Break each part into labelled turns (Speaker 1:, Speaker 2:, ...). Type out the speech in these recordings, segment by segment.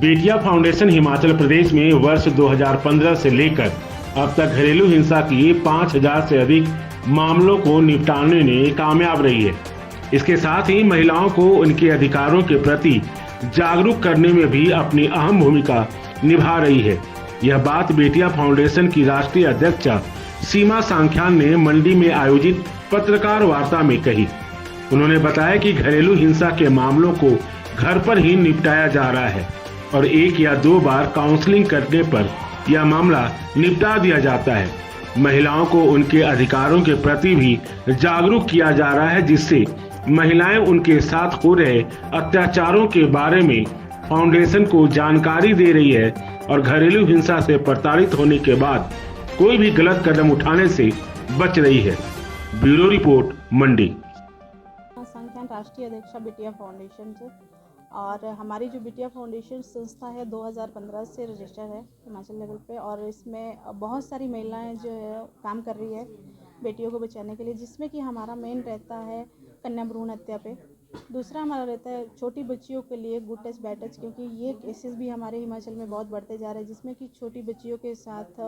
Speaker 1: बेटिया फाउंडेशन हिमाचल प्रदेश में वर्ष 2015 से लेकर अब तक घरेलू हिंसा की 5000 से अधिक मामलों को निपटाने में कामयाब रही है। इसके साथ ही महिलाओं को उनके अधिकारों के प्रति जागरूक करने में भी अपनी अहम भूमिका निभा रही है। यह बात बेटिया फाउंडेशन की राष्ट्रीय अध्यक्षा सीमा सांख्यान ने मंडी में आयोजित पत्रकार वार्ता में कही। उन्होंने बताया कि घरेलू हिंसा के मामलों को घर पर ही निपटाया जा रहा है और 1 या 2 बार काउंसलिंग करने पर यह मामला निपटा दिया जाता है। महिलाओं को उनके अधिकारों के प्रति भी जागरूक किया जा रहा है, जिससे महिलाएं उनके साथ हो रहे अत्याचारों के बारे में फाउंडेशन को जानकारी दे रही है और घरेलू हिंसा से प्रताड़ित होने के बाद कोई भी गलत कदम उठाने से बच रही है। ब्यूरो रिपोर्ट मंडी।
Speaker 2: संख्यान राष्ट्रीय अध्यक्षा बिटिया फाउंडेशन से, और हमारी जो बिटिया फाउंडेशन संस्था है 2015 से रजिस्टर है हिमाचल लेवल पे, और इसमें बहुत सारी महिलाएं जो है काम कर रही है बेटियों को बचाने के लिए, जिसमें कि हमारा मेन रहता है कन्या भ्रूण हत्या पे। दूसरा हमारा रहता है छोटी बच्चियों के लिए गुड टच बैड टच, क्योंकि ये केसेस भी हमारे हिमाचल में बहुत बढ़ते जा रहे हैं, जिसमें कि छोटी बच्चियों के साथ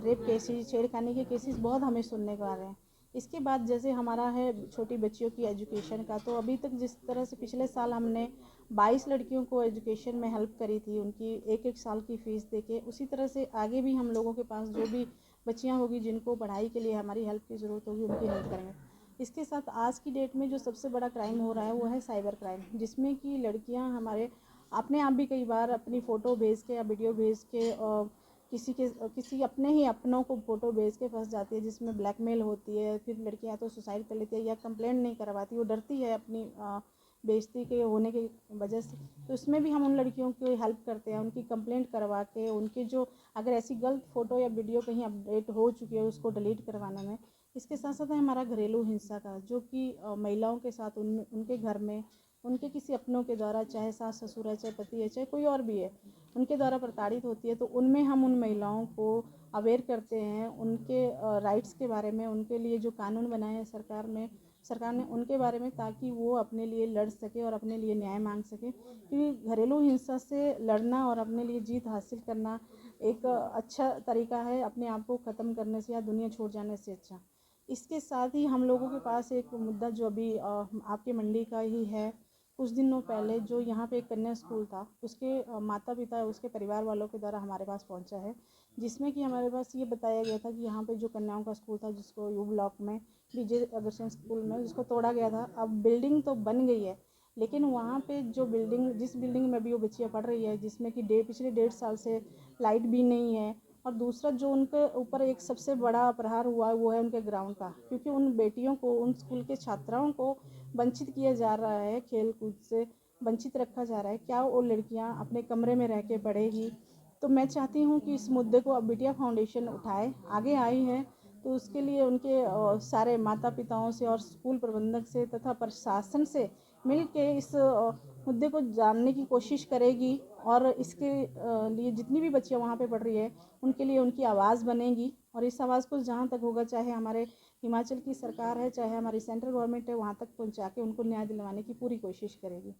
Speaker 2: रेप केसेस, छेड़खानी के केसेस बहुत हमें सुनने को आ रहे हैं। इसके बाद जैसे हमारा है छोटी बच्चियों की एजुकेशन का, तो अभी तक जिस तरह से पिछले साल हमने 22 लड़कियों को एजुकेशन में हेल्प करी थी, उनकी 1-1 साल की फ़ीस देके, उसी तरह से आगे भी हम लोगों के पास जो भी बच्चियां होगी जिनको पढ़ाई के लिए हमारी हेल्प की ज़रूरत होगी, उनकी हेल्प करेंगे। इसके साथ आज की डेट में जो सबसे बड़ा क्राइम हो रहा है वो है साइबर क्राइम, जिसमें कि लड़कियाँ हमारे अपने आप भी कई बार अपनी फ़ोटो भेज के या वीडियो भेज के किसी अपने ही अपनों को फ़ोटो भेज के फंस जाती है, जिसमें ब्लैकमेल होती है। फिर लड़कियां तो सुसाइड कर लेती है या कंप्लेंट नहीं करवाती, वो डरती है अपनी बेइज्जती के होने की वजह से। तो इसमें भी हम उन लड़कियों की हेल्प करते हैं, उनकी कंप्लेंट करवा के उनके जो अगर ऐसी गलत फ़ोटो या वीडियो कहीं अपडेट हो चुकी है उसको डिलीट करवाने में। इसके साथ साथ हमारा घरेलू हिंसा का, जो कि महिलाओं के साथ उनके घर में उनके किसी अपनों के द्वारा, चाहे सास ससुर है, चाहे पति है, चाहे कोई और भी है, उनके द्वारा प्रताड़ित होती है, तो उनमें हम उन महिलाओं को अवेयर करते हैं उनके राइट्स के बारे में, उनके लिए जो कानून बनाए हैं सरकार ने उनके बारे में, ताकि वो अपने लिए लड़ सके और अपने लिए न्याय मांग सके। क्योंकि घरेलू हिंसा से लड़ना और अपने लिए जीत हासिल करना एक अच्छा तरीका है अपने आप को ख़त्म करने से या दुनिया छोड़ जाने से अच्छा। इसके साथ ही हम लोगों के पास एक मुद्दा जो अभी आपके मंडी का ही है, कुछ दिनों पहले जो यहाँ पे एक कन्या स्कूल था, उसके माता पिता उसके परिवार वालों के द्वारा हमारे पास पहुँचा है, जिसमें कि हमारे पास ये बताया गया था कि यहाँ पे जो कन्याओं का स्कूल था, जिसको यू ब्लॉक में डीजे अग्रसेन स्कूल में, जिसको तोड़ा गया था। अब बिल्डिंग तो बन गई है, लेकिन वहाँ पे जो जिस बिल्डिंग में अभी वो बच्चियाँ पढ़ रही है, जिसमें कि पिछले 1.5 साल से लाइट भी नहीं है, और दूसरा जो उनके ऊपर एक सबसे बड़ा प्रहार हुआ वो है उनके ग्राउंड का, क्योंकि उन बेटियों को, उन स्कूल के छात्राओं को वंचित किया जा रहा है, खेल कूद से वंचित रखा जा रहा है। क्या वो लड़कियां अपने कमरे में रह के पढ़ेगी? तो मैं चाहती हूँ कि इस मुद्दे को अब बिटिया फाउंडेशन उठाए, आगे आई है, तो उसके लिए उनके सारे माता पिताओं से और स्कूल प्रबंधक से तथा प्रशासन से मिल के इस मुद्दे को जानने की कोशिश करेगी, और इसके लिए जितनी भी बच्चियां वहाँ पे पढ़ रही है उनके लिए उनकी आवाज़ बनेगी, और इस आवाज़ को जहाँ तक होगा, चाहे हमारे हिमाचल की सरकार है, चाहे हमारी सेंट्रल गवर्नमेंट है, वहाँ तक पहुँचा के उनको न्याय दिलवाने की पूरी कोशिश करेगी।